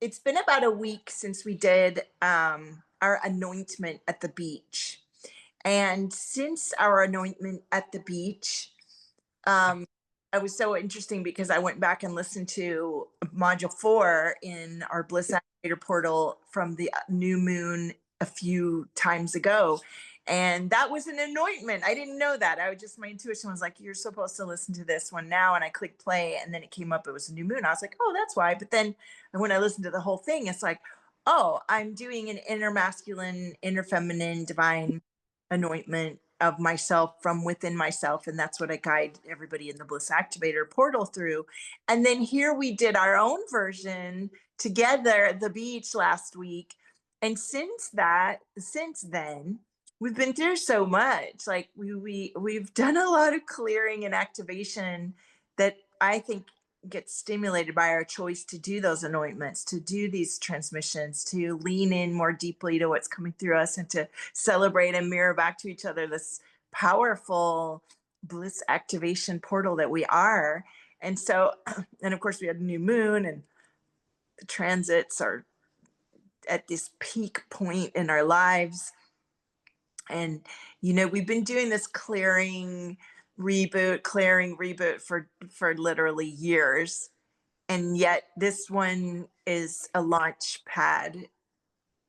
It's been about a week since we did our anointment at the beach. And since our anointment at the beach, um, it was so interesting because I went back and listened to module 4 in our Bliss Activator portal from the new moon a few times ago. And that was an anointment. I didn't know that. I was just, my intuition was like, you're supposed to listen to this one now. And I clicked play and then it came up, it was a new moon. I was like, oh, that's why. But then when I listened to the whole thing, it's like, oh, I'm doing an inner masculine, inner feminine, divine anointment of myself from within myself. And that's what I guide everybody in the Bliss Activator portal through. And then here we did our own version together at the beach last week. And since then, we've been through so much. Like we've done a lot of clearing and activation that I think gets stimulated by our choice to do those anointments, to do these transmissions, to lean in more deeply to what's coming through us, and to celebrate and mirror back to each other this powerful bliss activation portal that we are. And so, and of course, we had a new moon, and the transits are at this peak point in our lives. And, we've been doing this clearing reboot for literally years. And yet this one is a launch pad.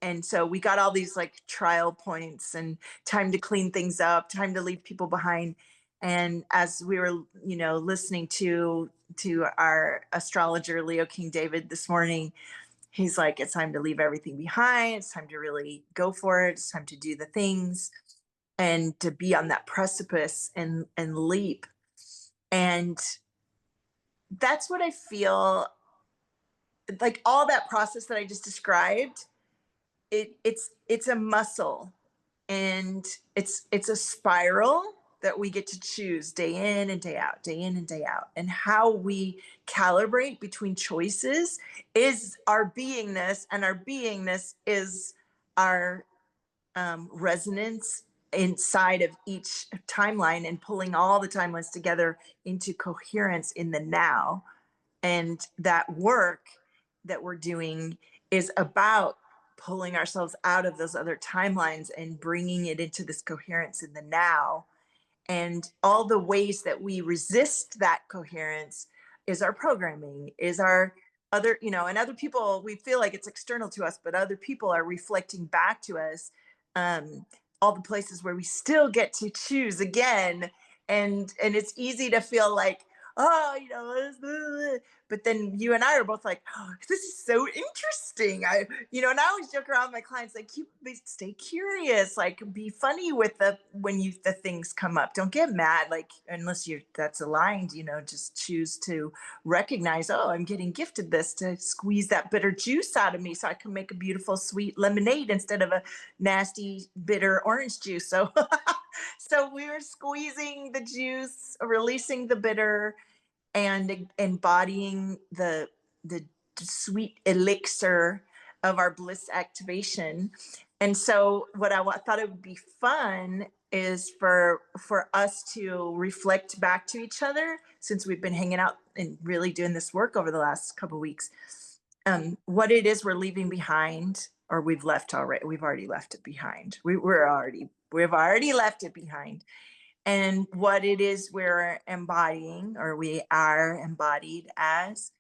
And so we got all these like trial points and time to clean things up, time to leave people behind. And as we were, listening to our astrologer Leo King David this morning, he's like, it's time to leave everything behind. It's time to really go for it. It's time to do the things and to be on that precipice and leap. And that's what I feel like, all that process that I just described. It's a muscle, and it's a spiral that we get to choose day in and day out, day in and day out. And how we calibrate between choices is our beingness, and our beingness is our resonance inside of each timeline, and pulling all the timelines together into coherence in the now. And that work that we're doing is about pulling ourselves out of those other timelines and bringing it into this coherence in the now. And all the ways that we resist that coherence is our programming, is our other, and other people, we feel like it's external to us, but other people are reflecting back to us, um, all the places where we still get to choose again. And it's easy to feel like, oh, but then you and I are both like, oh, this is so interesting. And I always joke around with my clients, like, stay curious, like, be funny with the things come up. Don't get mad, like, unless that's aligned, just choose to recognize, oh, I'm getting gifted this to squeeze that bitter juice out of me so I can make a beautiful sweet lemonade instead of a nasty bitter orange juice. So so we were squeezing the juice, releasing the bitter, and embodying the sweet elixir of our bliss activation. And so what thought it would be fun is for us to reflect back to each other, since we've been hanging out and really doing this work over the last couple of weeks, what it is we're leaving behind, or we've already left it behind. We've already left it behind. And what it is we're embodying, or we are embodied as,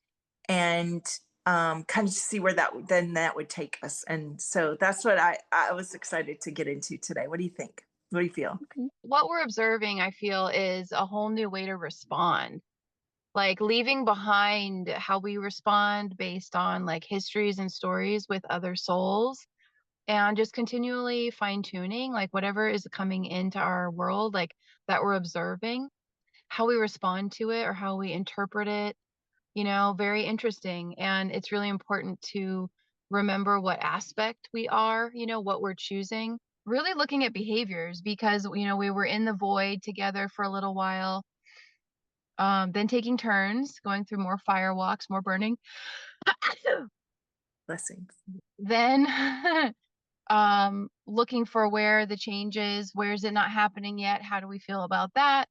and kind of see where that would take us. And so that's what I was excited to get into today. What do you think? What do you feel? What we're observing, I feel, is a whole new way to respond. Like leaving behind how we respond based on like histories and stories with other souls, and just continually fine tuning like whatever is coming into our world, like that we're observing, how we respond to it or how we interpret it, very interesting. And it's really important to remember what aspect we are, what we're choosing. Really looking at behaviors because, we were in the void together for a little while, then taking turns, going through more fire walks, more burning. Blessings. Then looking for where the change is, where is it not happening yet? How do we feel about that?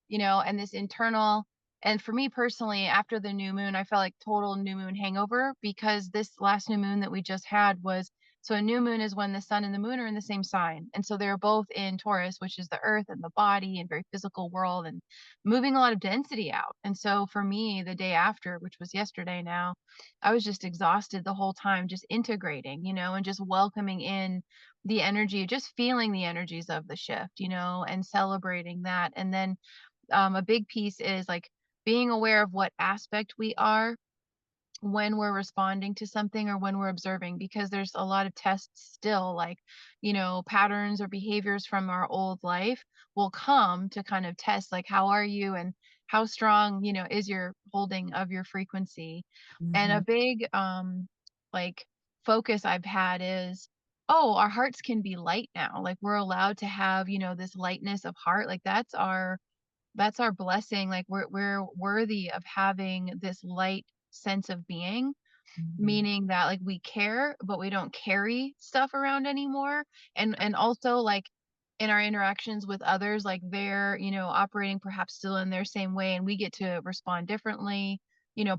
And this internal. And for me personally, after the new moon, I felt like total new moon hangover because this last new moon that we just had was, so a new moon is when the sun and the moon are in the same sign. And so they're both in Taurus, which is the earth and the body and very physical world and moving a lot of density out. And so for me, the day after, which was yesterday now, I was just exhausted the whole time, just integrating, and just welcoming in the energy, just feeling the energies of the shift, and celebrating that. And then a big piece is like being aware of what aspect we are when we're responding to something or when we're observing, because there's a lot of tests still, like, patterns or behaviors from our old life will come to kind of test, like, how are you and how strong, is your holding of your frequency. And a Mhm. big, like, focus I've had is, oh, our hearts can be light now. Like, we're allowed to have, this lightness of heart. Like, that's our blessing. Like, we're worthy of having this light sense of being, Mhm. meaning that, like, we care, but we don't carry stuff around anymore. And also, like, in our interactions with others, like, they're, operating perhaps still in their same way, and we get to respond differently,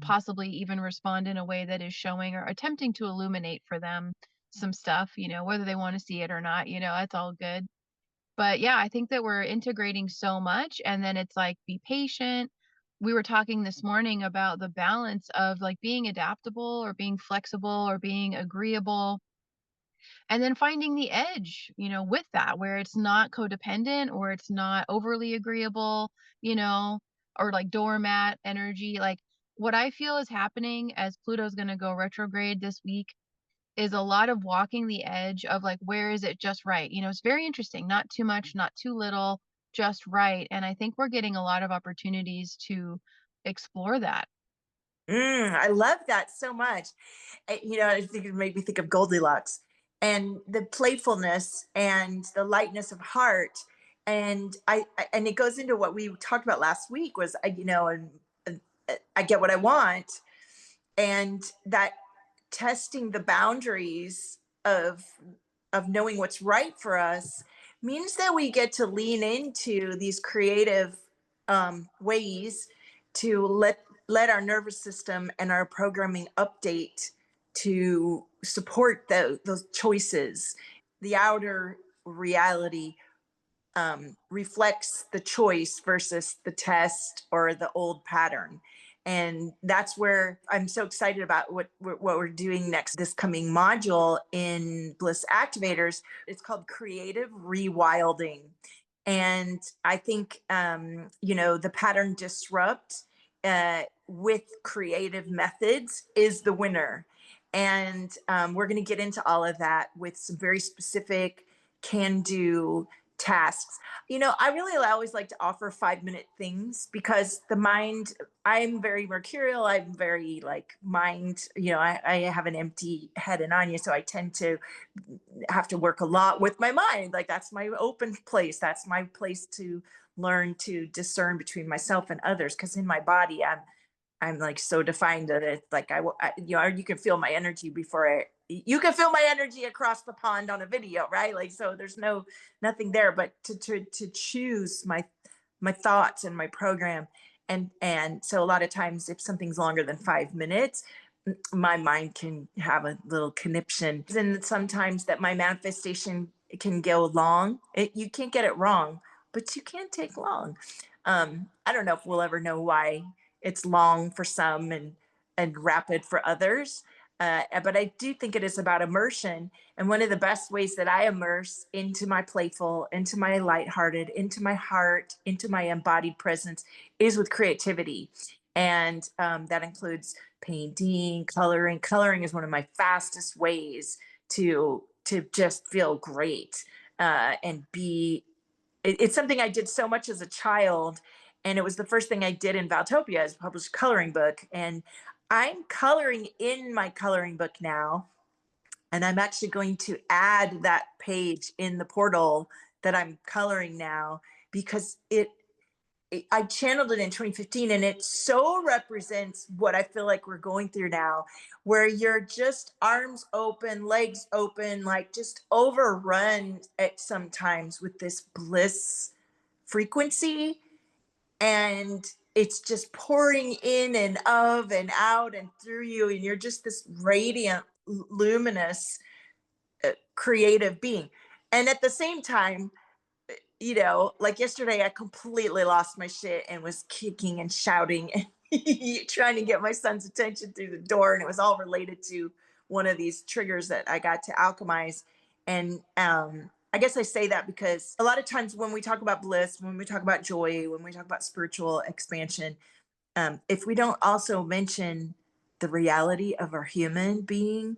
possibly even respond in a way that is showing or attempting to illuminate for them some stuff, whether they want to see it or not, that's all good. But yeah, I think that we're integrating so much, and then it's like, be patient. We were talking this morning about the balance of like being adaptable or being flexible or being agreeable, and then finding the edge, with that, where it's not codependent or it's not overly agreeable, you know, or like doormat energy. Like, what I feel is happening as Pluto's going to go retrograde this week is a lot of walking the edge of like, where is it just right? It's very interesting. Not too much, not too little, just right. And I think we're getting a lot of opportunities to explore that. I love that so much. I think it made me think of Goldilocks and the playfulness and the lightness of heart. And and it goes into what we talked about last week was, and I get what I want, and that testing the boundaries of knowing what's right for us means that we get to lean into these creative ways to let our nervous system and our programming update to support those choices. The outer reality reflects the choice versus the test or the old pattern. And that's where I'm so excited about what we're doing next, this coming module in Bliss Activators. It's called Creative Rewilding. And I think, the pattern disrupt with creative methods is the winner. And we're going to get into all of that with some very specific can do tasks. I really always like to offer 5-minute things because the mind, I'm very mercurial. I'm very like mind, I have an empty head and Anya. So I tend to have to work a lot with my mind. Like that's my open place. That's my place to learn to discern between myself and others. Cause in my body, I'm like so defined that it's like you can feel my energy before you can feel my energy across the pond on a video, right? Like so, there's nothing there, but to choose my thoughts and my program, and so a lot of times if something's longer than 5 minutes, my mind can have a little conniption, and sometimes that my manifestation can go long. You can't get it wrong, but you can take long. I don't know if we'll ever know why it's long for some and rapid for others. But I do think it is about immersion. And one of the best ways that I immerse into my playful, into my lighthearted, into my heart, into my embodied presence is with creativity. And that includes painting, coloring. Coloring is one of my fastest ways to just feel great and be it's something I did so much as a child, and it was the first thing I did in Valtopia as a published coloring book. And I'm coloring in my coloring book now, and I'm actually going to add that page in the portal that I'm coloring now because I channeled it in 2015 and it so represents what I feel like we're going through now, where you're just arms open, legs open, like just overrun at sometimes with this bliss frequency. and it's just pouring in and of and out and through you, and you're just this radiant, luminous, creative being. And at the same time, like yesterday, I completely lost my shit and was kicking and shouting and trying to get my son's attention through the door. And it was all related to one of these triggers that I got to alchemize. And I guess I say that because a lot of times when we talk about bliss, when we talk about joy, when we talk about spiritual expansion, if we don't also mention the reality of our human being,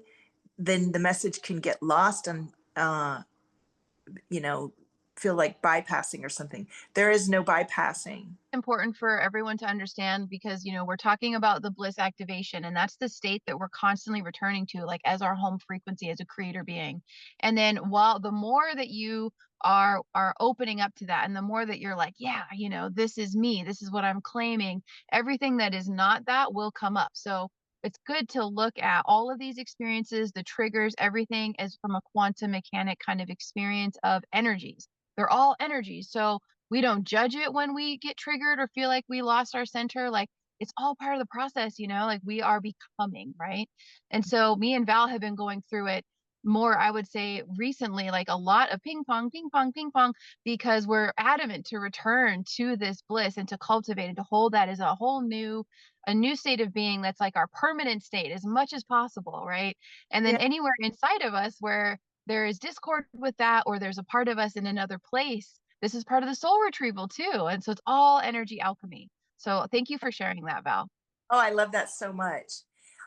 then the message can get lost and you know, feel like bypassing or something. There is no bypassing. Important for everyone to understand because we're talking about the bliss activation, and that's the state that we're constantly returning to, like as our home frequency as a creator being. And then while the more that you are opening up to that, and the more that you're like, yeah, this is me, this is what I'm claiming, everything that is not that will come up. So it's good to look at all of these experiences, the triggers, everything as from a quantum mechanic kind of experience of energies. They're all energies. So we don't judge it when we get triggered or feel like we lost our center. Like it's all part of the process, like we are becoming, right? And so me and Val have been going through it more, I would say recently, like a lot of ping pong, ping pong, ping pong, because we're adamant to return to this bliss and to cultivate and to hold that as a new state of being that's like our permanent state as much as possible, right? And then Yeah. anywhere inside of us where there is discord with that, or there's a part of us in another place, this is part of the soul retrieval too. And so it's all energy alchemy. So thank you for sharing that, Val. Oh, I love that so much.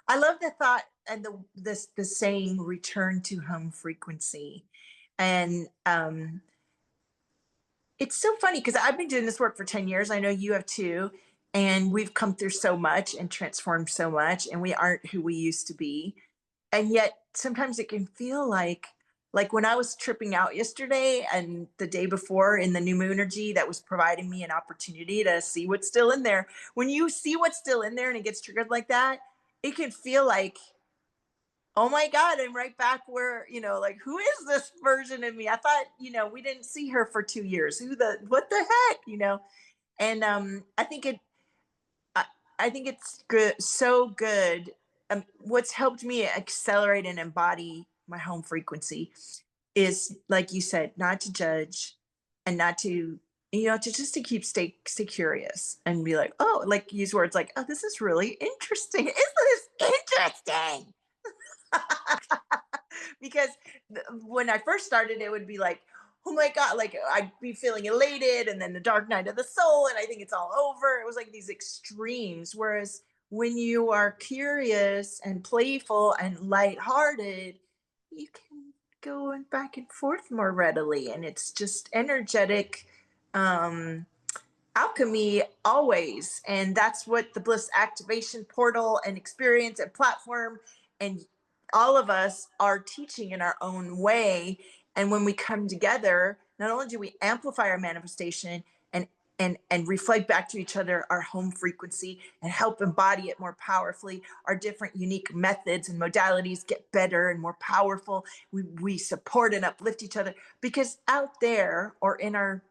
I love the thought and the saying return to home frequency. And it's so funny because I've been doing this work for 10 years. I know you have too. And we've come through so much and transformed so much, and we aren't who we used to be. And yet sometimes it can feel like when I was tripping out yesterday and the day before in the new moon energy that was providing me an opportunity to see what's still in there. When you see what's still in there and it gets triggered like that, it can feel like, oh my God, I'm right back where, like, who is this version of me? I thought, we didn't see her for 2 years. What the heck, And I think I think it's good, so good. What's helped me accelerate and embody my home frequency is, like you said, not to judge and not to, to just to keep stay curious and be like, oh, like use words like, oh, this is really interesting. Isn't this interesting? Because when I first started, it would be like, oh my God, like I'd be feeling elated and then the dark night of the soul, and I think it's all over. It was like these extremes. Whereas when you are curious and playful and lighthearted, you can go back and forth more readily. And it's just energetic um alchemy always. And that's what the bliss activation portal and experience and platform and all of us are teaching in our own way. And when we come together, not only do we amplify our manifestation and and reflect back to each other our home frequency and help embody it more powerfully, our different unique methods and modalities get better and more powerful. We support and uplift each other because out there or in our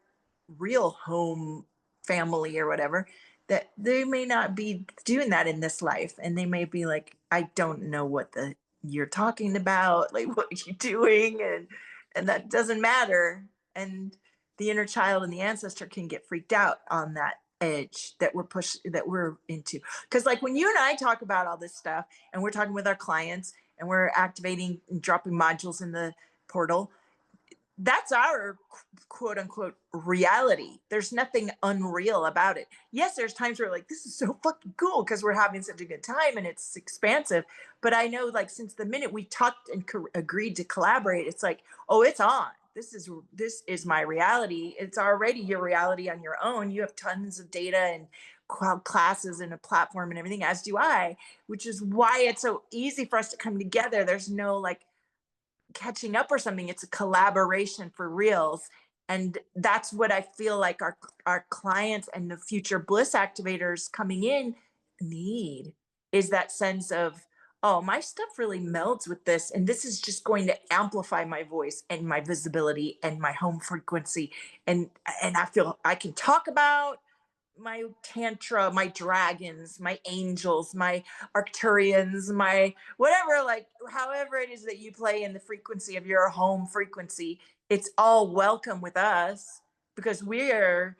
real home family or whatever, that they may not be doing that in this life, and they may be like, I don't know what the you're talking about, like what are you doing, and that doesn't matter. And the inner child and the ancestor can get freaked out on that edge that we're into, because like when you and I talk about all this stuff and we're talking with our clients and we're activating and dropping modules in the portal, that's our quote unquote reality. There's nothing unreal about it. Yes, there's times where like, this is so fucking cool because we're having such a good time and it's expansive. But I know like since the minute we talked and agreed to collaborate, it's like, oh, it's on. This is my reality. It's already your reality on your own. You have tons of data and classes and a platform and everything, as do I, which is why it's so easy for us to come together. There's no like catching up or something. It's a collaboration for reals. And that's what I feel like our clients and the future bliss activators coming in need, is that sense of, oh, my stuff really melds with this, and this is just going to amplify my voice and my visibility and my home frequency. And I feel I can talk about my tantra, my dragons, my angels, my Arcturians, my whatever, like however it is that you play in the frequency of your home frequency, it's all welcome with us because we're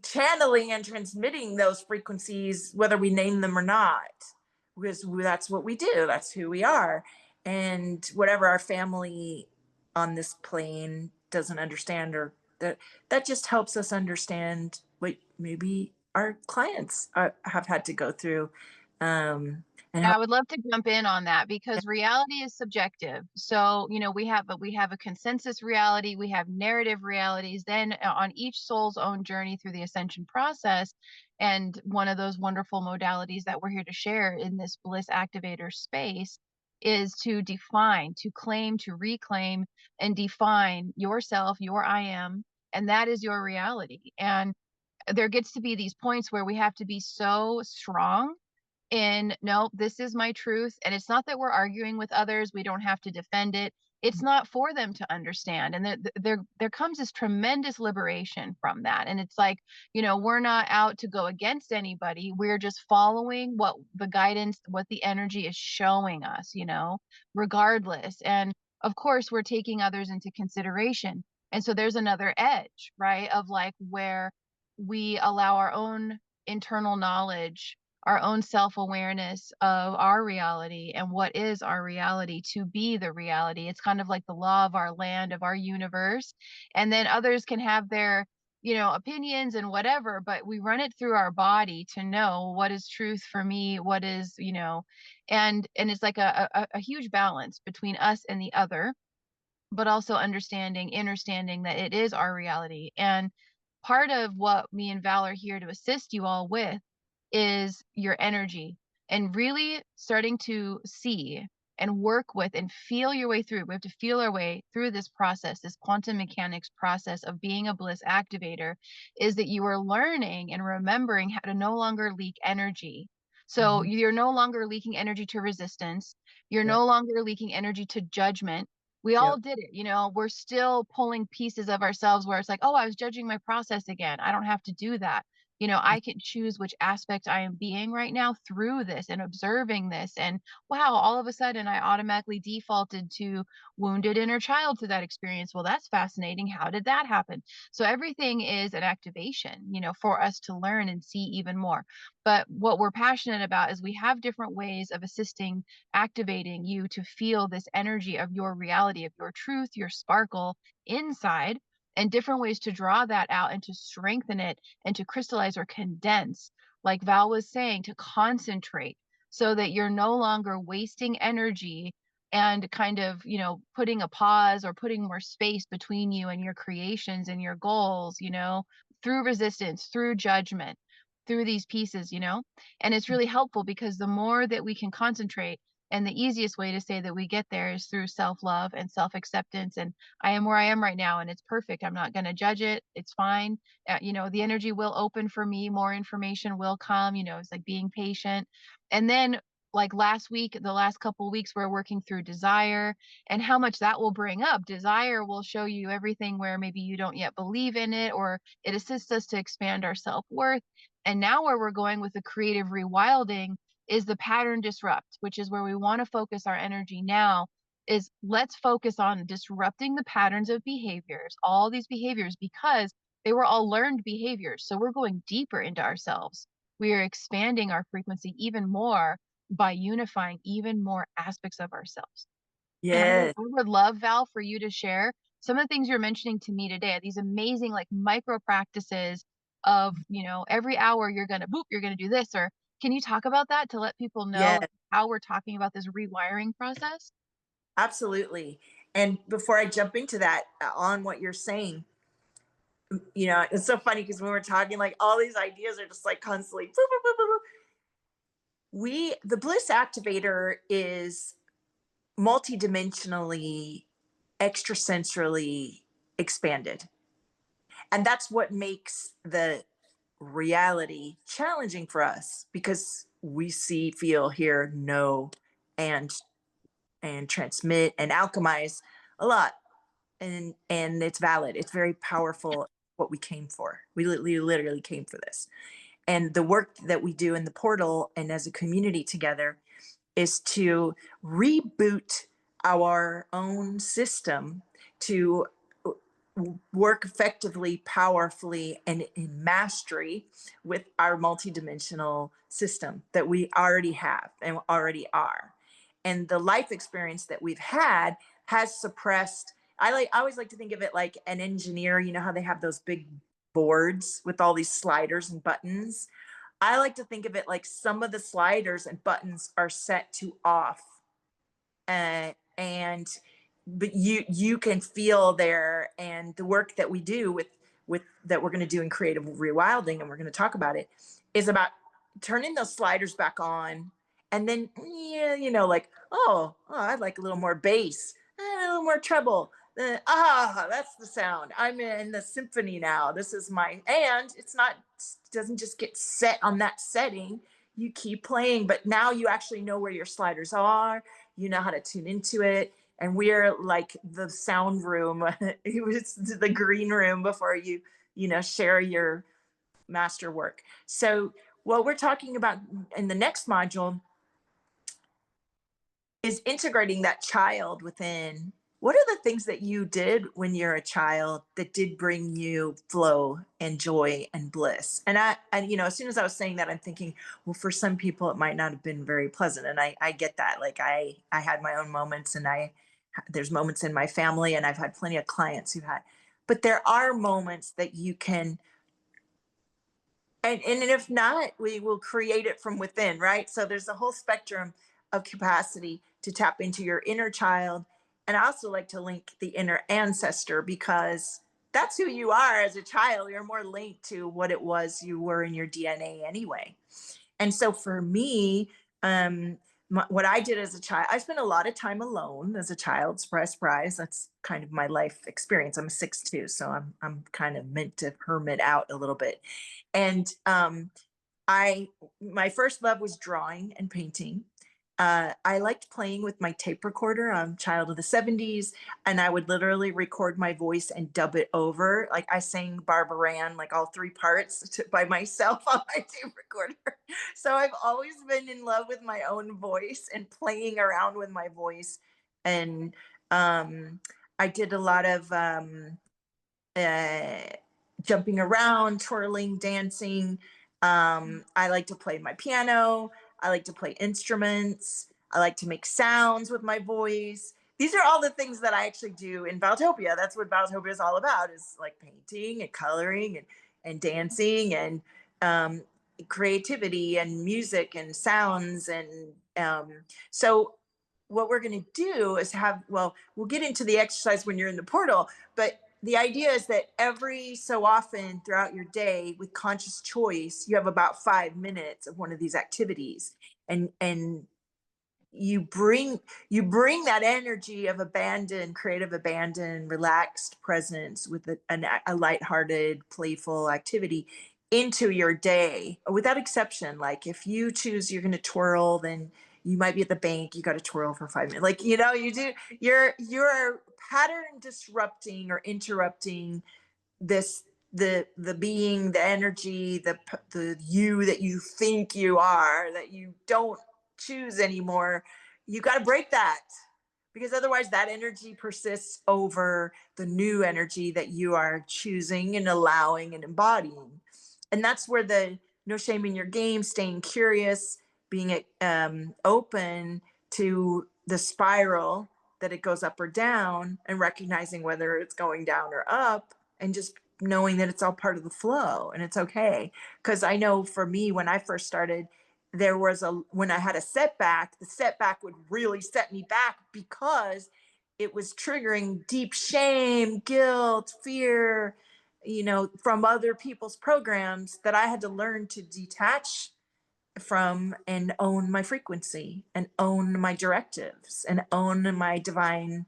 channeling and transmitting those frequencies, whether we name them or not, because that's what we do. That's who we are. And whatever our family on this plane doesn't understand, or that just helps us understand what maybe our clients have had to go through. And Yeah, how, I would love to jump in on that because reality is subjective. So, we have a consensus reality, we have narrative realities, then on each soul's own journey through the ascension process. And one of those wonderful modalities that we're here to share in this Bliss activator space is to define, to claim, to reclaim, and define yourself, your I am, and that is your reality. And there gets to be these points where we have to be so strong in, no, this is my truth. And it's not that we're arguing with others, we don't have to defend it. It's not for them to understand. And there comes this tremendous liberation from that. And it's like, we're not out to go against anybody, we're just following what the guidance, what the energy is showing us, regardless. And of course we're taking others into consideration. And so there's another edge, right, of like where we allow our own internal knowledge, our own self-awareness of our reality and what is our reality to be the reality. It's kind of like the law of our land, of our universe. And then others can have their, opinions and whatever, but we run it through our body to know what is truth for me, what is, and it's like a huge balance between us and the other, but also understanding that it is our reality. And part of what me and Val are here to assist you all with is your energy and really starting to see and work with and feel your way through. We have to feel our way through this process, this quantum mechanics process of being a bliss activator, is that you are learning and remembering how to no longer leak energy. So Mhm. you're no longer leaking energy to resistance. You're Yep. no longer leaking energy to judgment. We all Yep. did it, we're still pulling pieces of ourselves where it's like, oh, I was judging my process again. I don't have to do that. I can choose which aspect I am being right now through this and observing this. And wow, all of a sudden I automatically defaulted to wounded inner child to that experience. Well, that's fascinating. How did that happen? So everything is an activation, for us to learn and see even more. But what we're passionate about is we have different ways of assisting, activating you to feel this energy of your reality, of your truth, your sparkle inside, and different ways to draw that out and to strengthen it and to crystallize or condense, like Val was saying, to concentrate so that you're no longer wasting energy and kind of, putting a pause or putting more space between you and your creations and your goals, through resistance, through judgment, through these pieces, And it's really helpful because the more that we can concentrate, and the easiest way to say that we get there is through self-love and self-acceptance. And I am where I am right now, and it's perfect. I'm not going to judge it. It's fine. The energy will open for me. More information will come. It's like being patient. And then, like last week, the last couple of weeks, we're working through desire and how much that will bring up. Desire will show you everything where maybe you don't yet believe in it, or it assists us to expand our self-worth. And now, where we're going with the creative rewilding is the pattern disrupt, which is where we want to focus our energy now. Is let's focus on disrupting the patterns of behaviors, all these behaviors, because they were all learned behaviors. So we're going deeper into ourselves. We are expanding our frequency even more by unifying even more aspects of ourselves. And Yes. I would love, Val, for you to share some of the things you're mentioning to me today, these amazing like micro practices of, every hour you're going to boop, you're going to do this. Or can you talk about that to let people know Yes. like, how we're talking about this rewiring process? Absolutely. And before I jump into that, on what you're saying, it's so funny because when we're talking, like all these ideas are just like constantly. Boop, boop, boop, boop, boop. The Bliss Activator is multidimensionally, extrasensorily expanded. And that's what makes the reality challenging for us because we see, feel, hear, know, and transmit and alchemize a lot. And it's valid. It's very powerful what we came for. We literally came for this. And the work that we do in the portal and as a community together is to reboot our own system to work effectively, powerfully, and in mastery with our multidimensional system that we already have and already are. And the life experience that we've had has suppressed. I always like to think of it like an engineer. You know how they have those big boards with all these sliders and buttons. I like to think of it like some of the sliders and buttons are set to off, and but you can feel there. And the work that we do with that we're going to do in creative rewilding, and we're going to talk about it, is about turning those sliders back on. And then, yeah, like, oh, I'd like a little more bass, a little more treble. That's the sound. I'm in the symphony now. This is my, and it's not, doesn't just get set on that setting. You keep playing, but now you actually know where your sliders are. You know how to tune into it. And we're like the sound room. It was the green room before share your master work. So what we're talking about in the next module is integrating that child within. What are the things that you did when you're a child that did bring you flow and joy and bliss? And as soon as I was saying that, I'm thinking, well, for some people, it might not have been very pleasant. And I get that. Like I had my own moments, and there's moments in my family, and I've had plenty of clients who had, but there are moments that you can, and if not, we will create it from within, right? So there's a whole spectrum of capacity to tap into your inner child. And I also like to link the inner ancestor, because that's who you are as a child. You're more linked to what it was you were in your DNA anyway. And so for me, what I did as a child, I spent a lot of time alone as a child. Surprise, surprise. That's kind of my life experience. I'm a 6'2", so I'm kind of meant to hermit out a little bit. And I my first love was drawing and painting. I liked playing with my tape recorder. I'm a child of the 70s, and I would literally record my voice and dub it over. Like I sang Barbara Ann, like all three parts by myself on my tape recorder. So I've always been in love with my own voice and playing around with my voice. And I did a lot of uh, jumping around, twirling, dancing. I like to play my piano. I like to play instruments. I like to make sounds with my voice. These are all the things that I actually do in Valtopia. That's what Valtopia is all about, is like painting and coloring and dancing and um, creativity and music and sounds. And so what we're going to do is we'll get into the exercise when you're in the portal, but the idea is that every so often throughout your day, with conscious choice, you have about 5 minutes of one of these activities. And you bring that energy of abandon, creative abandon, relaxed presence with a lighthearted, playful activity into your day without exception. Like if you choose you're going to twirl, then you might be at the bank, you got to twirl for 5 minutes. Like, you do, you're pattern disrupting or interrupting this, the being, the energy, the you that you think you are, that you don't choose anymore. You got to break that, because otherwise that energy persists over the new energy that you are choosing and allowing and embodying. And that's where the no shame in your game, staying curious, being open to the spiral, that it goes up or down, and recognizing whether it's going down or up, and just knowing that it's all part of the flow and it's okay. Because I know for me, when I first started, when I had a setback, the setback would really set me back, because it was triggering deep shame, guilt, fear, from other people's programs, that I had to learn to detach from and own my frequency and own my directives and own my divine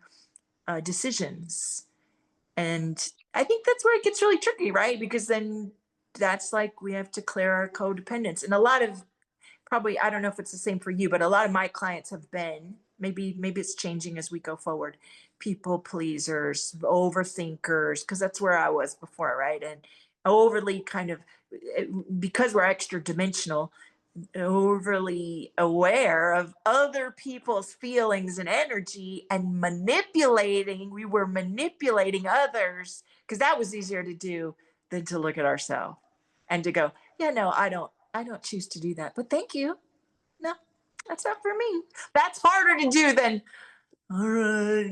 decisions. And I think that's where it gets really tricky, right? Because then that's like we have to clear our codependence. And a lot of, probably, I don't know if it's the same for you, but a lot of my clients have been, maybe it's changing as we go forward, people pleasers, overthinkers, because that's where I was before, right? And overly kind of because we're extra dimensional, overly aware of other people's feelings and energy and manipulating. We were manipulating others because that was easier to do than to look at ourselves and to go, yeah, no, I don't choose to do that, but thank you. No, that's not for me. That's harder to do than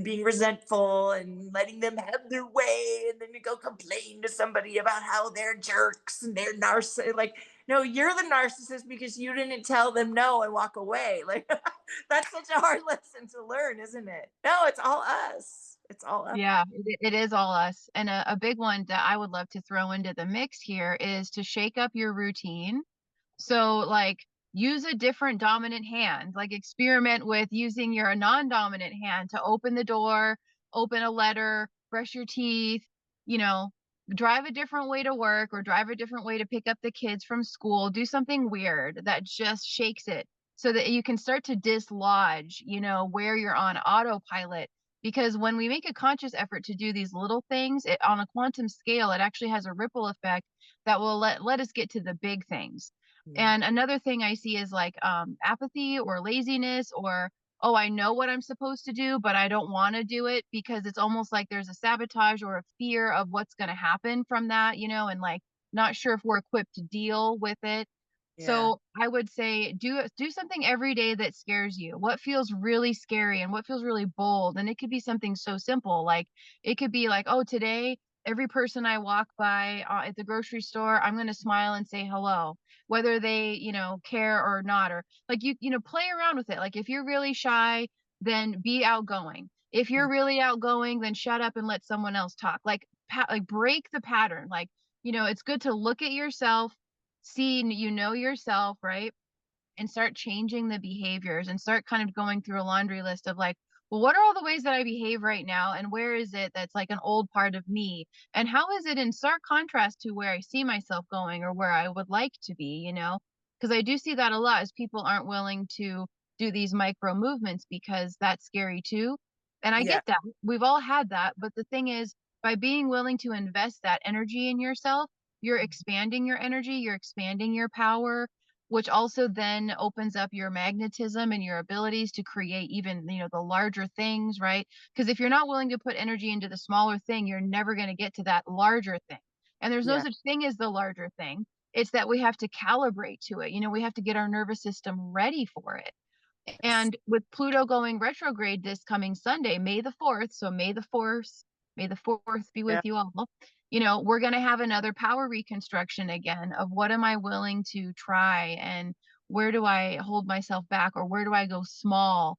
being resentful and letting them have their way, and then you go complain to somebody about how they're jerks and they're narcissists. Like, no, you're the narcissist because you didn't tell them no and walk away. Like, that's such a hard lesson to learn, isn't it? No, it's all us. It's all us. Yeah, it is all us. And a big one that I would love to throw into the mix here is to shake up your routine. So, like, use a different dominant hand, like, experiment with using your non-dominant hand to open the door, open a letter, brush your teeth, you know, drive a different way to work or drive a different way to pick up the kids from school. Do something weird that just shakes it so that you can start to dislodge, where you're on autopilot. Because when we make a conscious effort to do these little things, on a quantum scale, it actually has a ripple effect that will let us get to the big things. Mm. And another thing I see is like apathy or laziness or, oh, I know what I'm supposed to do, but I don't want to do it because it's almost like there's a sabotage or a fear of what's going to happen from that, and like not sure if we're equipped to deal with it. Yeah. So I would say do something every day that scares you. What feels really scary and what feels really bold. And it could be something so simple. Like it could be like, oh, today every person I walk by at the grocery store, I'm going to smile and say hello, whether they, care or not. Or like play around with it. Like if you're really shy, then be outgoing. If you're Mm. really outgoing, then shut up and let someone else talk. Like like break the pattern. Like, it's good to look at yourself, see, yourself, right? And start changing the behaviors and start kind of going through a laundry list of like, well, what are all the ways that I behave right now? And where is it that's like an old part of me? And how is it in stark contrast to where I see myself going or where I would like to be, Because I do see that a lot as people aren't willing to do these micro movements because that's scary too. And I Yeah. get that. We've all had that. But the thing is, by being willing to invest that energy in yourself, you're expanding your energy, you're expanding your power, which also then opens up your magnetism and your abilities to create even, the larger things, right? Because if you're not willing to put energy into the smaller thing, you're never going to get to that larger thing. And there's no Yeah. such thing as the larger thing. It's that we have to calibrate to it. We have to get our nervous system ready for it. Yes. And with Pluto going retrograde this coming Sunday, May the 4th, so May the 4th be with Yeah. you all. We're going to have another power reconstruction again of what am I willing to try and where do I hold myself back or where do I go small,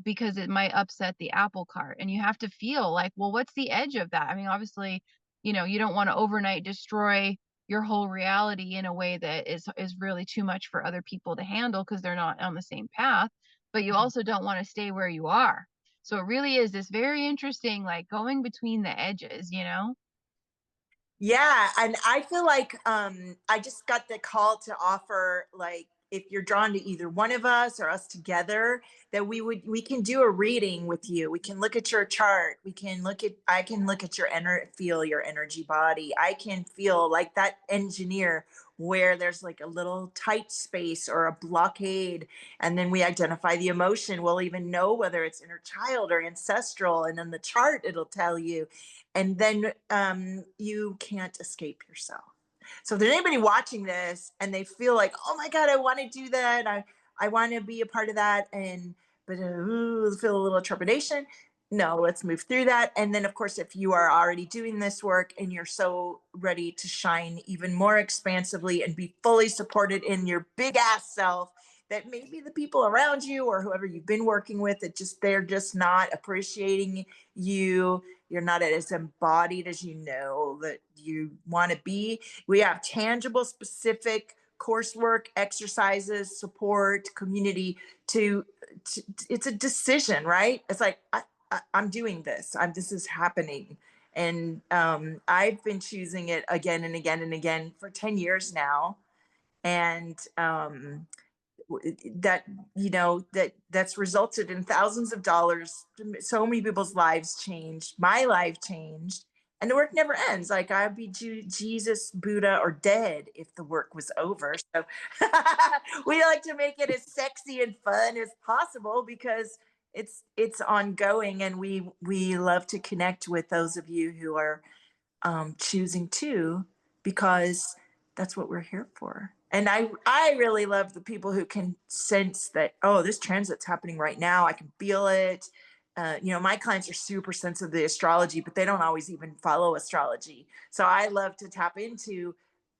because it might upset the apple cart. And you have to feel like, well, what's the edge of that? I mean, obviously, you don't want to overnight destroy your whole reality in a way that is really too much for other people to handle because they're not on the same path, but you also don't want to stay where you are. So it really is this very interesting, like going between the edges. Yeah, and I feel like I just got the call to offer, like, if you're drawn to either one of us or us together, that we can do a reading with you. We can look at your chart. I can look at feel your energy body. I can feel like that engineer where there's like a little tight space or a blockade, and then we identify the emotion. We'll even know whether it's inner child or ancestral, and then the chart it'll tell you, and then you can't escape yourself. So if there's anybody watching this and they feel like, oh my God, I want to do that, I want to be a part of that, and but feel a little trepidation. No, let's move through that. And then, of course, if you are already doing this work and you're so ready to shine even more expansively and be fully supported in your big ass self, that maybe the people around you or whoever you've been working with, they're just not appreciating you. You're not as embodied as you know that you want to be. We have tangible, specific coursework, exercises, support, community to it's a decision, right? It's like, I'm doing this. This is happening. And I've been choosing it again and again and again for 10 years now. And that that's resulted in thousands of dollars. So many people's lives changed. My life changed, and the work never ends. Like I'd be Jesus, Buddha, or dead if the work was over. So we like to make it as sexy and fun as possible because it's ongoing, and we love to connect with those of you who are choosing to, because that's what we're here for. And I really love the people who can sense that, oh, this transit's happening right now. I can feel it. My clients are super sensitive to astrology, but they don't always even follow astrology. So I love to tap into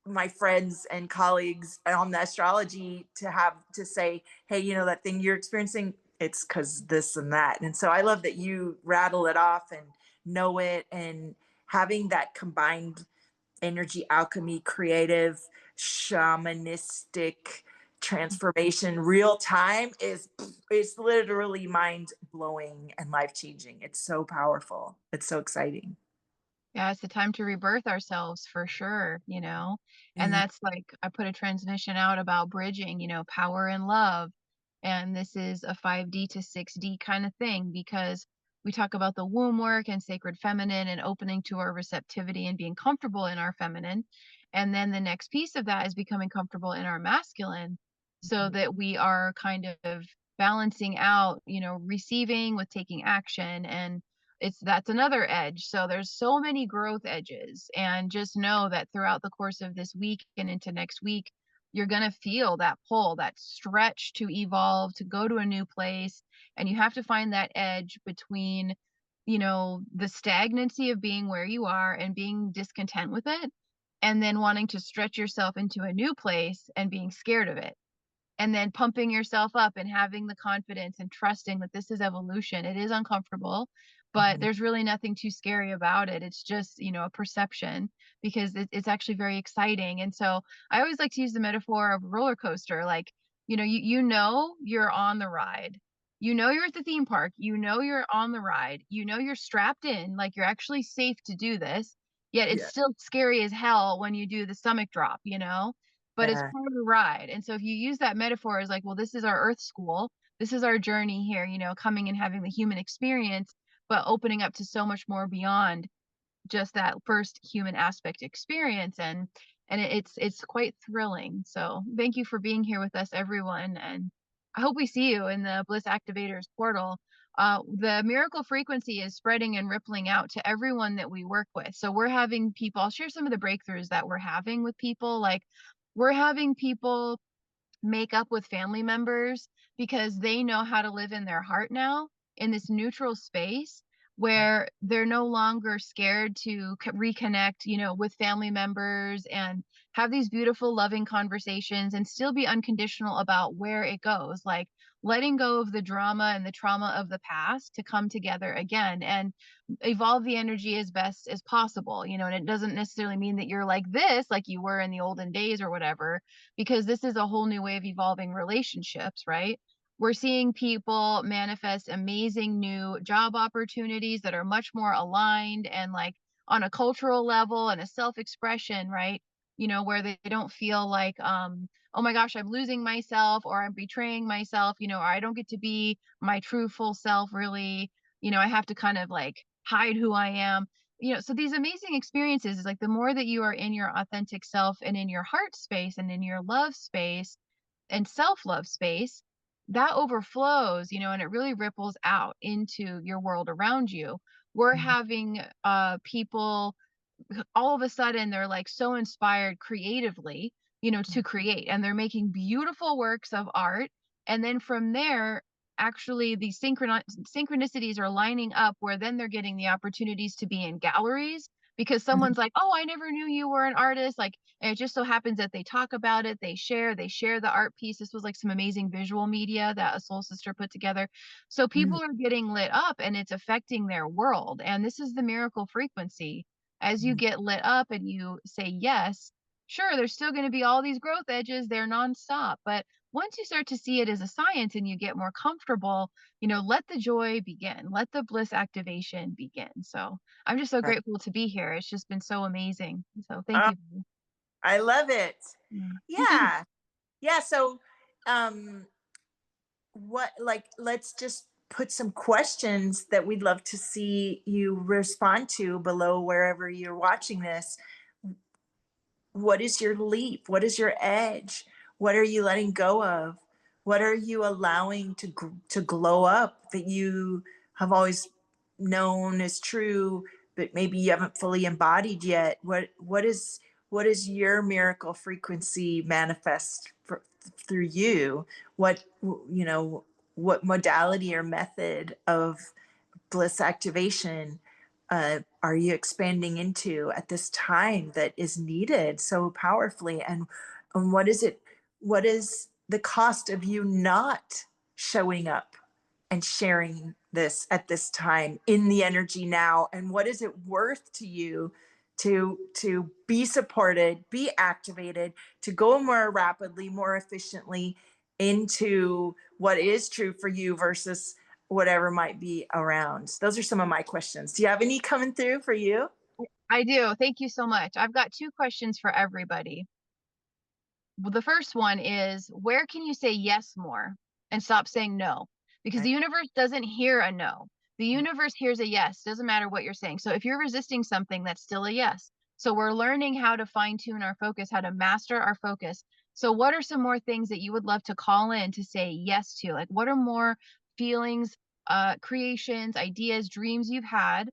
my friends and colleagues on the astrology to have to say, hey, that thing you're experiencing, it's because this and that. And so I love that you rattle it off and know it, and having that combined energy alchemy, creative, shamanistic transformation, real time is literally mind blowing and life changing. It's so powerful. It's so exciting. Yeah, it's the time to rebirth ourselves for sure, you know? And Mhm. that's like, I put a transmission out about bridging, power and love. And this is a 5D to 6D kind of thing because we talk about the womb work and sacred feminine and opening to our receptivity and being comfortable in our feminine. And then the next piece of that is becoming comfortable in our masculine so that we are kind of balancing out, receiving with taking action, and that's another edge. So there's so many growth edges, and just know that throughout the course of this week and into next week, you're going to feel that pull, that stretch to evolve, to go to a new place. And you have to find that edge between, the stagnancy of being where you are and being discontent with it, and then wanting to stretch yourself into a new place and being scared of it, and then pumping yourself up and having the confidence and trusting that this is evolution. It is uncomfortable, but Mhm. there's really nothing too scary about it. It's just, a perception, because it's actually very exciting. And so I always like to use the metaphor of a roller coaster. Like, you know you're on the ride. You know you're at the theme park. You know you're on the ride. You know you're strapped in, like you're actually safe to do this. Yet it's Yeah. still scary as hell when you do the stomach drop. But it's Yeah. part of the ride. And so if you use that metaphor as like, well, this is our earth school, this is our journey here, coming and having the human experience, but opening up to so much more beyond just that first human aspect experience. And it's quite thrilling. So thank you for being here with us, everyone. And I hope we see you in the Bliss Activators portal. The miracle frequency is spreading and rippling out to everyone that we work with. So we're having people, I'll share some of the breakthroughs that we're having with people. Like, we're having people make up with family members because they know how to live in their heart now, in this neutral space where they're no longer scared to reconnect, with family members and have these beautiful, loving conversations and still be unconditional about where it goes. Like letting go of the drama and the trauma of the past to come together again and evolve the energy as best as possible, and it doesn't necessarily mean that you're like this, like you were in the olden days or whatever, because this is a whole new way of evolving relationships, right? We're seeing people manifest amazing new job opportunities that are much more aligned and like on a cultural level and a self-expression, right? Where they don't feel like, oh my gosh, I'm losing myself or I'm betraying myself, or I don't get to be my true full self really. I have to kind of like hide who I am. So these amazing experiences is like the more that you are in your authentic self and in your heart space and in your love space and self-love space, that overflows, and it really ripples out into your world around you. We're Mhm. having people all of a sudden they're like so inspired creatively, to create, and they're making beautiful works of art. And then from there, actually the synchronicities are lining up where then they're getting the opportunities to be in galleries because Mhm. someone's like, "Oh, I never knew you were an artist." Like, and it just so happens that they talk about it, they share the art piece. This was like some amazing visual media that a soul sister put together. So Mhm. people are getting lit up and it's affecting their world. And this is the miracle frequency. As you Mhm. get lit up and you say yes, sure, there's still going to be all these growth edges, they're nonstop. But once you start to see it as a science and you get more comfortable, let the joy begin, let the bliss activation begin. So I'm just so Right. grateful to be here. It's just been so amazing. So thank Oh, you. I love it. Yeah. Yeah. Yeah. So, um, what, like, let's just put some questions that we'd love to see you respond to below wherever you're watching this. What is your leap? What is your edge? What are you letting go of? What are you allowing to glow up that you have always known is true, but maybe you haven't fully embodied yet? What is your miracle frequency manifest through you? What you know? What modality or method of bliss activation are you expanding into at this time that is needed so powerfully? And what is it? What is the cost of you not showing up and sharing this at this time in the energy now? And what is it worth to you to be supported, be activated, to go more rapidly, more efficiently into what is true for you versus whatever might be around? Those are some of my questions. Do you have any coming through for you? I do. Thank you so much. I've got two questions for everybody. Well, the first one is, where can you say yes more and stop saying no? Because Right. the universe doesn't hear a no. The universe hears a yes. Doesn't matter what you're saying. So if you're resisting something, that's still a yes. So we're learning how to fine tune our focus, how to master our focus. So what are some more things that you would love to call in to say yes to? Like, what are more feelings, creations, ideas, dreams you've had,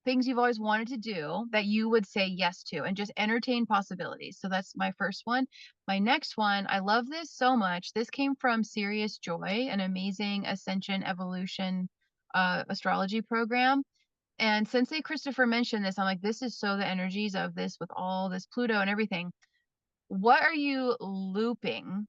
things you've always wanted to do that you would say yes to, and just entertain possibilities? So that's my first one. My next one, I love this so much. This came from Serious Joy, an amazing ascension evolution astrology program. And Sensei Christopher mentioned this. I'm like, this is so the energies of this with all this Pluto and everything. What are you looping?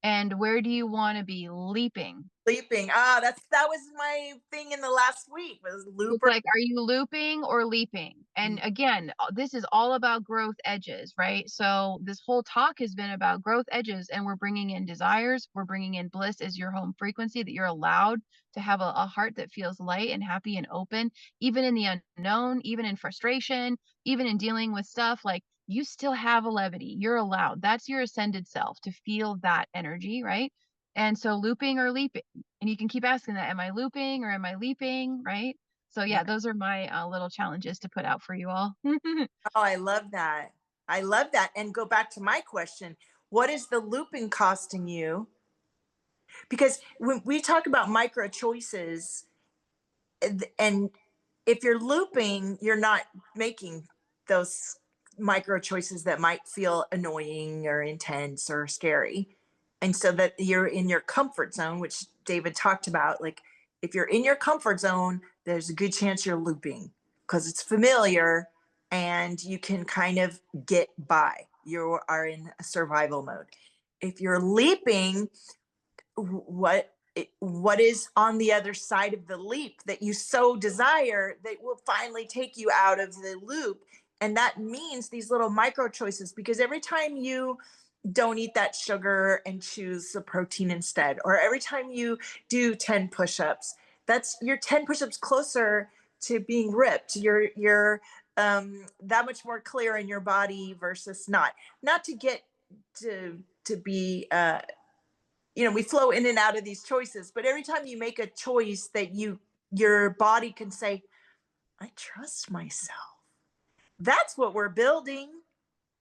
And where do you want to be leaping? Sleeping. That was my thing in the last week was It's looper. like, are you looping or leaping? And again, this is all about growth edges, right? So this whole talk has been about growth edges, and we're bringing in desires. We're bringing in bliss as your home frequency, that you're allowed to have a heart that feels light and happy and open, even in the unknown, even in frustration, even in dealing with stuff. Like, you still have a levity. You're allowed. That's your ascended self, to feel that energy, right? And so looping or leaping, and you can keep asking that, am I looping or am I leaping, right? So Yeah. yeah, those are my little challenges to put out for you all. Oh, I love that. I love that. And go back to my question. What is the looping costing you? Because when we talk about micro choices, and if you're looping, you're not making those micro choices that might feel annoying or intense or scary. And so that you're in your comfort zone, which David talked about. Like, if you're in your comfort zone, there's a good chance you're looping because it's familiar and you can kind of get by. You are in a survival mode. If you're leaping, what is on the other side of the leap that you so desire that will finally take you out of the loop? And that means these little micro choices, because every time you don't eat that sugar and choose the protein instead, or every time you do 10 push-ups, that's your 10 push-ups closer to being ripped. You're that much more clear in your body versus not to get to be we flow in and out of these choices, but every time you make a choice that your body can say, I trust myself. That's what we're building,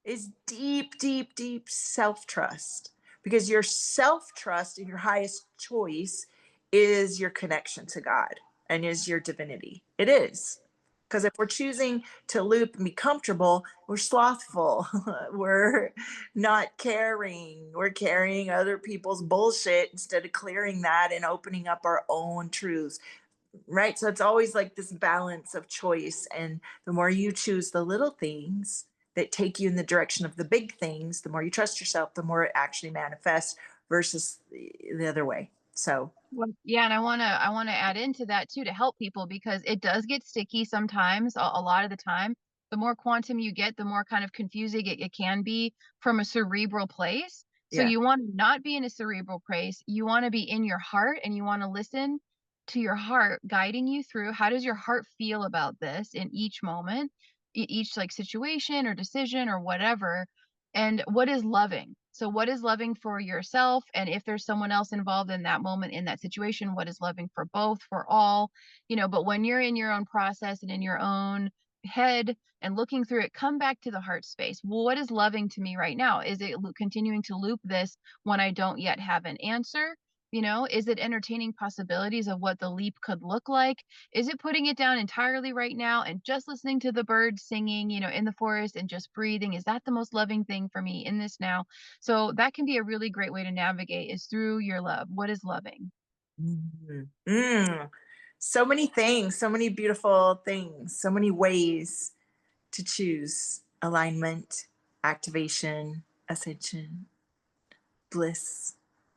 is deep, deep, deep self-trust. Because your self-trust and your highest choice is your connection to God and is your divinity. It is. Because if we're choosing to loop and be comfortable, we're slothful. We're not caring. We're carrying other people's bullshit instead of clearing that and opening up our own truths. Right. So it's always like this balance of choice. And the more you choose the little things that take you in the direction of the big things, the more you trust yourself, the more it actually manifests versus the other way. So, Well, yeah, and I wanna add into that too, to help people, because it does get sticky sometimes, a lot of the time. The more quantum you get, the more kind of confusing it can be from a cerebral place. So yeah. you want to not be in a cerebral place. You want to be in your heart, and you want to listen to your heart guiding you through, how does your heart feel about this in each moment, each like situation or decision or whatever, and what is loving. So what is loving for yourself? And if there's someone else involved in that moment, in that situation, what is loving for both, for all? But when you're in your own process and in your own head and looking through it, come back to the heart space. Well, what is loving to me right now? Is it continuing to loop this when I don't yet have an answer? Is it entertaining possibilities of what the leap could look like? Is it putting it down entirely right now and just listening to the birds singing, in the forest and just breathing? Is that the most loving thing for me in this now? So that can be a really great way to navigate is through your love. What is loving? Mhm. So many things, so many beautiful things, so many ways to choose alignment, activation, ascension, bliss,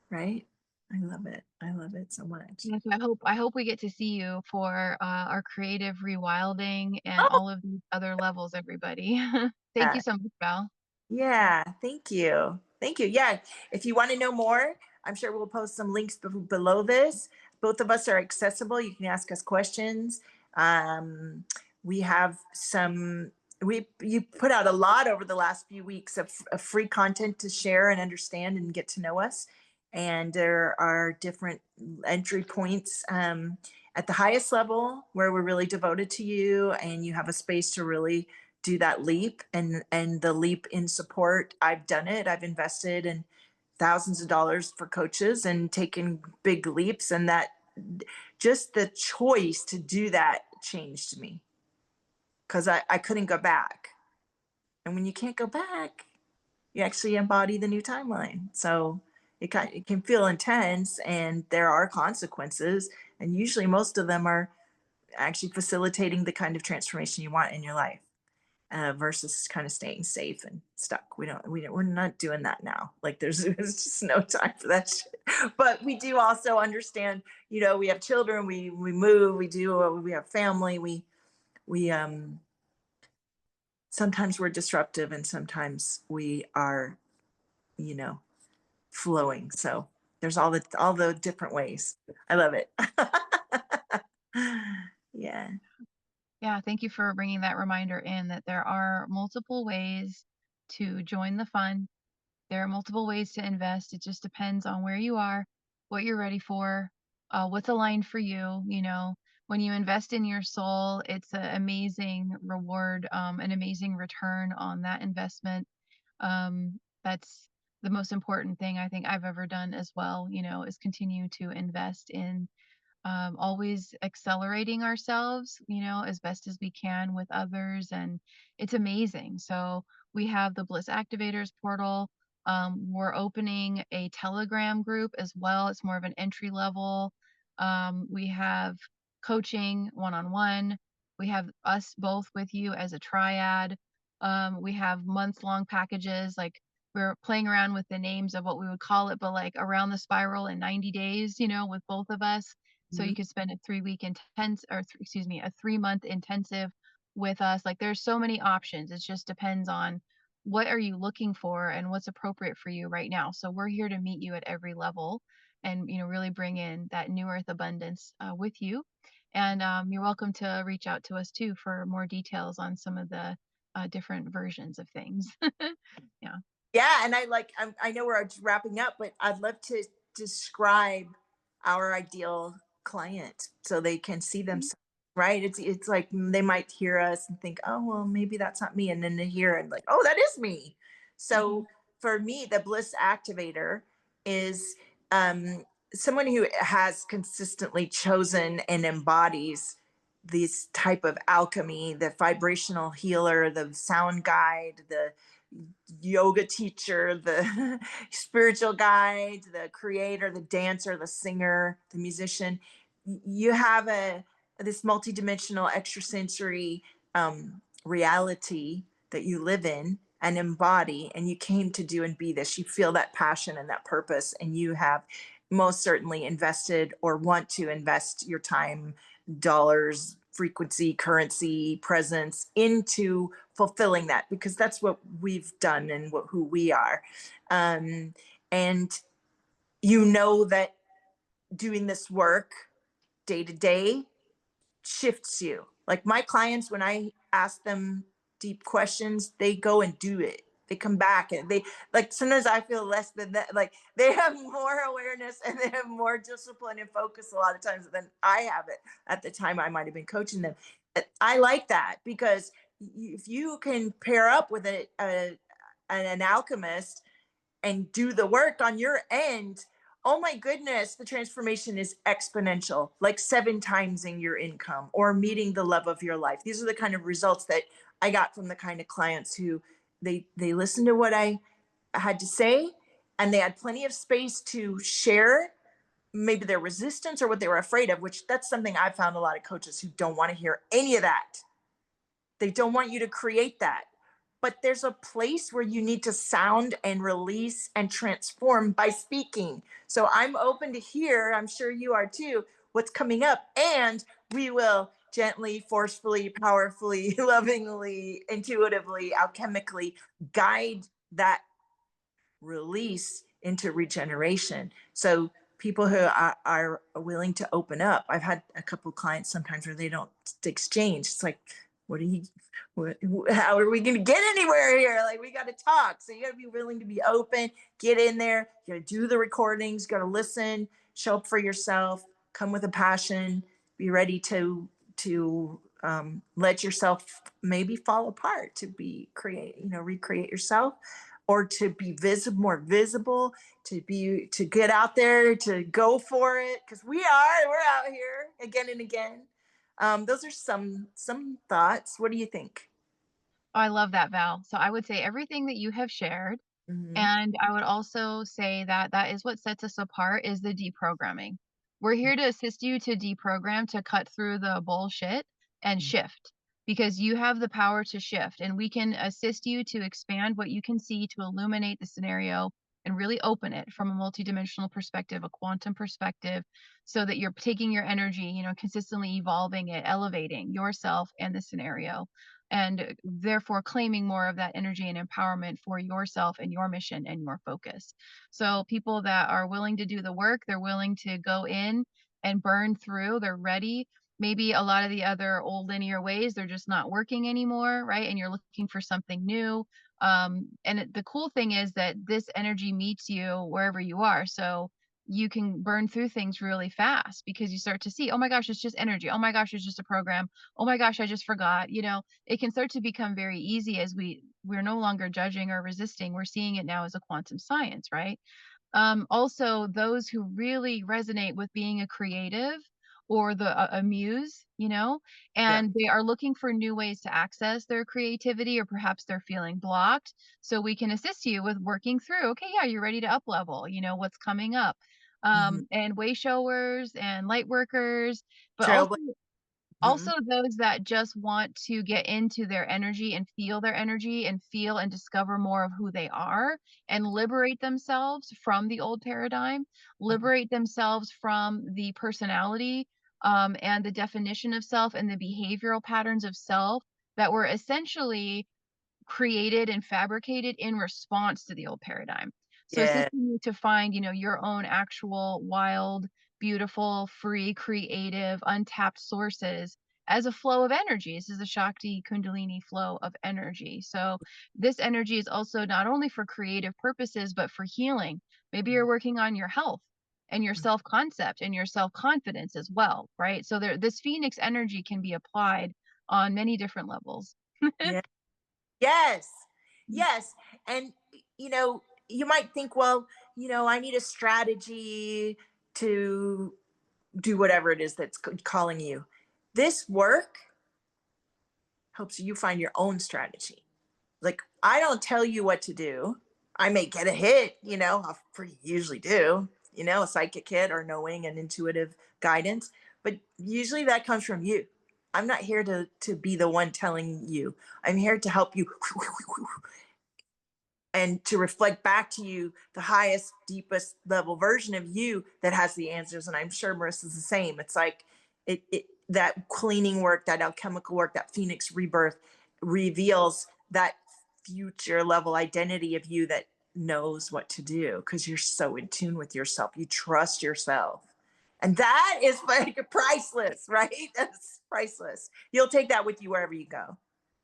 right? I love it. I love it so much. Yes, I hope we get to see you for our creative rewilding and Oh, all of these other levels, everybody. Thank you yeah. so much, Val. Yeah, thank you. Thank you. Yeah, if you want to know more, I'm sure we'll post some links below this. Both of us are accessible. You can ask us questions. Um, we have some, you put out a lot over the last few weeks of free content to share and understand and get to know us. And there are different entry points at the highest level where we're really devoted to you and you have a space to really do that leap and the leap in support. I've done it. I've invested in thousands of dollars for coaches and taken big leaps, and that just the choice to do that changed me because I couldn't go back. And when you can't go back, you actually embody the new timeline. So it can feel intense and there are consequences. And usually most of them are actually facilitating the kind of transformation you want in your life. Versus kind of staying safe and stuck. We're not doing that now. Like there's just no time for that shit. But we do also understand, we have children, we move, we have family, we sometimes we're disruptive and sometimes we are, you know, flowing. So there's all the different ways. I love it. Yeah. Yeah, thank you for bringing that reminder in that there are multiple ways to join the fun. There are multiple ways to invest. It just depends on where you are, what you're ready for, what's aligned for you. When you invest in your soul, it's an amazing reward, an amazing return on that investment. That's the most important thing I think I've ever done as well, is continue to invest in always accelerating ourselves, as best as we can with others. And it's amazing. So we have the Bliss Activators portal. We're opening a Telegram group as well. It's more of an entry level. We have coaching one on one. We have us both with you as a triad. We have month long packages. Like we're playing around with the names of what we would call it, but like around the spiral in 90 days, with both of us. So you Mhm. could spend a 3-week intense or excuse me, a 3-month intensive with us. Like there's so many options. It just depends on what are you looking for and what's appropriate for you right now. So we're here to meet you at every level and really bring in that new earth abundance with you. And you're welcome to reach out to us too for more details on some of the different versions of things. Yeah. Yeah, and I know we're wrapping up, but I'd love to describe our ideal client so they can see Mhm. themselves, right? It's like they might hear us and think, "Oh, well, maybe that's not me." And then they hear and like, "Oh, that is me." So Mhm. for me, the bliss activator is um someone who has consistently chosen and embodies this type of alchemy, the vibrational healer, the sound guide, the yoga teacher, the spiritual guide, the creator, the dancer, the singer, the musician. You have this multidimensional extrasensory reality that you live in and embody, and you came to do and be this. You feel that passion and that purpose, and you have most certainly invested or want to invest your time, dollars, frequency, currency, presence into fulfilling that because that's what we've done and who we are. Um, and you know that doing this work day to day shifts you. Like my clients, when I ask them deep questions, they go and do it. They come back and they like sometimes I feel less than that. Like they have more awareness and they have more discipline and focus a lot of times than I have it at the time I might have been coaching them. I like that because if you can pair up with an alchemist and do the work on your end, oh my goodness, the transformation is exponential, like 7 times in your income or meeting the love of your life. These are the kind of results that I got from the kind of clients who they listened to what I had to say and they had plenty of space to share maybe their resistance or what they were afraid of, which that's something I've found a lot of coaches who don't want to hear any of that. They don't want you to create that. But there's a place where you need to sound and release and transform by speaking. So I'm open to hear, I'm sure you are too, what's coming up. And we will gently, forcefully, powerfully, lovingly, intuitively, alchemically guide that release into regeneration. So people who are willing to open up. I've had a couple of clients sometimes where they don't exchange. It's like, what are you, what, how are we going to get anywhere here? Like we got to talk. So you got to be willing to be open, get in there, you got to do the recordings, you got to listen, show up for yourself, come with a passion, be ready to let yourself maybe fall apart to be create, recreate yourself or to be visible, more visible, to get out there, to go for it. Cause we're out here again and again. Those are some thoughts. What do you think? Oh, I love that, Val. So I would say everything that you have shared. Hmm. And I would also say that that is what sets us apart is the deprogramming. We're here to assist you to deprogram, to cut through the bullshit and shift because you have the power to shift and we can assist you to expand what you can see to illuminate the scenario and really open it from a multidimensional perspective, a quantum perspective, so that you're taking your energy, consistently evolving it, elevating yourself and the scenario and therefore claiming more of that energy and empowerment for yourself and your mission and your focus. So people that are willing to do the work, they're willing to go in and burn through, they're ready. Maybe a lot of the other old linear ways, they're just not working anymore, right? And you're looking for something new. The cool thing is that this energy meets you wherever you are. So you can burn through things really fast because you start to see, oh my gosh, it's just energy. Oh my gosh, it's just a program. Oh my gosh, I just forgot. It can start to become very easy as we're no longer judging or resisting. We're seeing it now as a quantum science, right? Also, those who really resonate with being a creative or a muse, Yeah. and they are looking for new ways to access their creativity, or perhaps they're feeling blocked. So we can assist you with working through, okay, yeah, you're ready to up level, what's coming up. Hmm. And way showers and light workers, but also Trailblazer. Hmm. those that just want to get into their energy and feel their energy and feel and discover more of who they are and liberate themselves from the old paradigm, liberate themselves from the personality and the definition of self and the behavioral patterns of self that were essentially created and fabricated in response to the old paradigm. So Yeah. assisting you to find, your own actual wild, beautiful, free, creative, untapped sources as a flow of energy. This is a Shakti Kundalini flow of energy. So this energy is also not only for creative purposes, but for healing. Maybe you're working on your health and your self-concept and your self-confidence as well, right? So this Phoenix energy can be applied on many different levels. Yeah. Yes. Yes. And you might think, well, I need a strategy to do whatever it is that's calling you. This work helps you find your own strategy. Like, I don't tell you what to do. I may get a hit, I pretty usually do, a psychic hit or knowing and intuitive guidance, but usually that comes from you. I'm not here to be the one telling you. I'm here to help you and to reflect back to you the highest, deepest level version of you that has the answers. And I'm sure Marissa's the same. It's like that cleaning work, that alchemical work, that Phoenix rebirth reveals that future level identity of you that knows what to do because you're so in tune with yourself. You trust yourself. And that is like priceless, right? That's priceless. You'll take that with you wherever you go.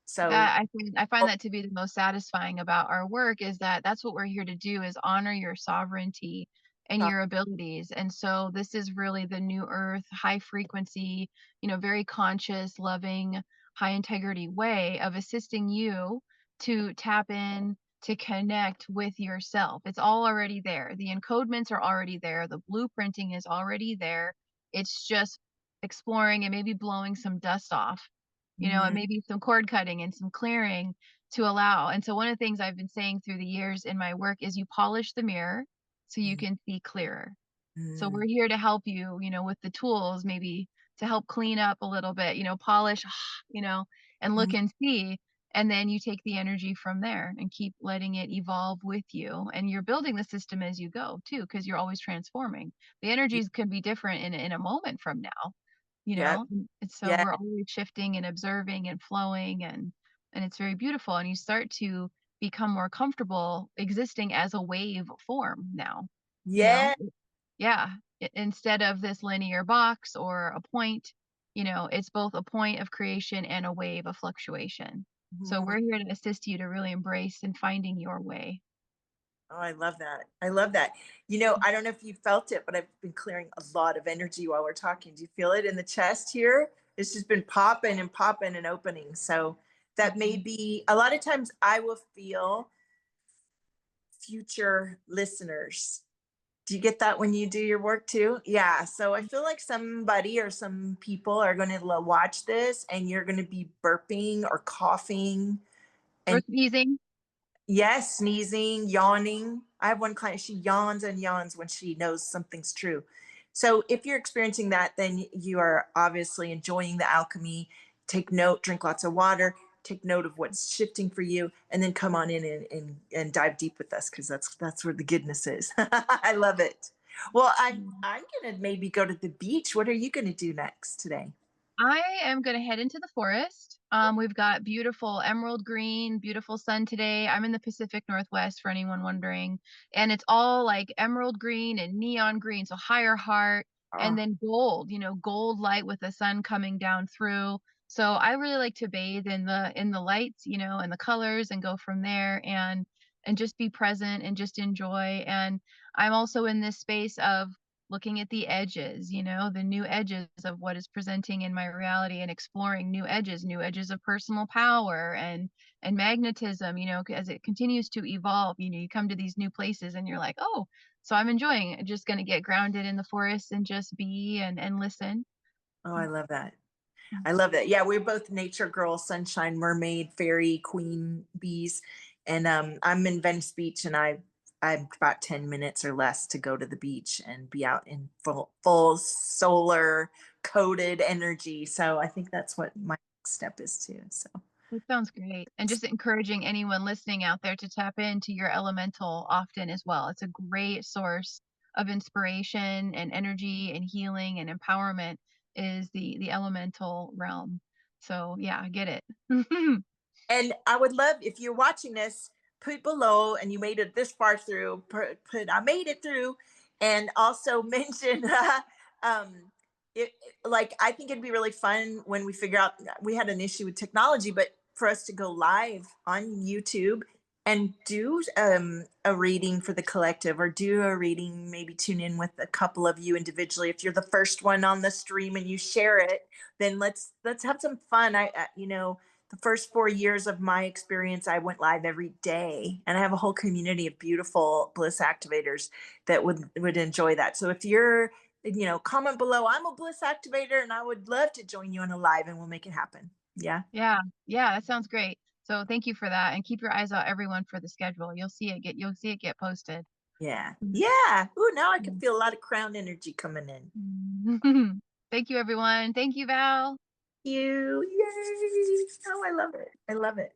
So I find that to be the most satisfying about our work is that that's what we're here to do is honor your sovereignty and your abilities. And so this is really the new earth, high frequency, very conscious, loving, high integrity way of assisting you to tap in, to connect with yourself. It's all already there. The encodements are already there. The blueprinting is already there. It's just exploring and maybe blowing some dust off, and mhm, maybe some cord cutting and some clearing to allow. And so one of the things I've been saying through the years in my work is you polish the mirror so you mhm, can see clearer. So mhm, we're here to help you, with the tools maybe to help clean up a little bit, polish, and look mhm, and see. And then you take the energy from there and keep letting it evolve with you. And you're building the system as you go too, because you're always transforming. The energies can be different in a moment from now, yep, and so yeah, we're always shifting and observing and flowing, and it's very beautiful, and you start to become more comfortable existing as a wave form now, you know? yeah, Yeah, instead of this linear box or a point, it's both a point of creation and a wave of fluctuation. So mhm. we're here to assist you to really embrace and finding your way. Oh, I love that. I love that. I don't know if you felt it, but I've been clearing a lot of energy while we're talking. Do you feel it in the chest here? It's just been popping and opening. So that may Mhm. be a lot of times I will feel future listeners. Do you get that when you do your work too? Yeah. So I feel like somebody or some people are going to watch this and you're going to be burping or coughing Or and sneezing. yes, sneezing, yawning. I have one client, she yawns and yawns when she knows something's true. So if you're experiencing that, then you are obviously enjoying the alchemy. Take note, drink lots of water, take note of what's shifting for you, and then come on in and dive deep with us because that's where the goodness is. I love it. Well, I'm gonna maybe go to the beach. What are you gonna do next today? I am gonna head into the forest. We've got beautiful emerald green, beautiful sun today. I'm in the Pacific Northwest for anyone wondering, and it's all like emerald green and neon green, so higher heart, and Oh, then gold, gold light with the sun coming down through. So I really like to bathe in the lights, and the colors and go from there and just be present and just enjoy. And I'm also in this space of looking at the edges, the new edges of what is presenting in my reality and exploring new edges of personal power and magnetism, as it continues to evolve, you come to these new places and you're like, "Oh, so I'm enjoying it. Just going to get grounded in the forest and just be and listen." oh, I love that. Mm. I love it. Yeah, we're both nature girls, sunshine, mermaid, fairy, queen bees. And I'm in Venice Beach and I'm about 10 minutes or less to go to the beach and be out in full solar coated energy. So I think that's what my next step is too. So It sounds great. And just encouraging anyone listening out there to tap into your elemental often as well. It's a great source of inspiration and energy and healing and empowerment is the elemental realm. So yeah, I get it. and I would love if you're watching this, put below and you made it this far through, put I made it through, and also mention um like I think it'd be really fun when we figure out we had an issue with technology, but for us to go live on YouTube and do a reading for the collective or do a reading, maybe tune in with a couple of you individually. If you're the first one on the stream and you share it, then let's have some fun. The first 4 years of my experience, I went live every day, and I have a whole community of beautiful Bliss activators that would enjoy that. So if you're, comment below. I'm a Bliss activator, and I would love to join you on a live, and we'll make it happen. Yeah, Yeah, yeah, that sounds great. So thank you for that. And keep your eyes out everyone for the schedule. You'll see it get posted. yeah, yeah. Ooh, now I can Mhm. feel a lot of crown energy coming in. Thank you, everyone. Thank you, Val. You, yay! Oh, I love it. I love it.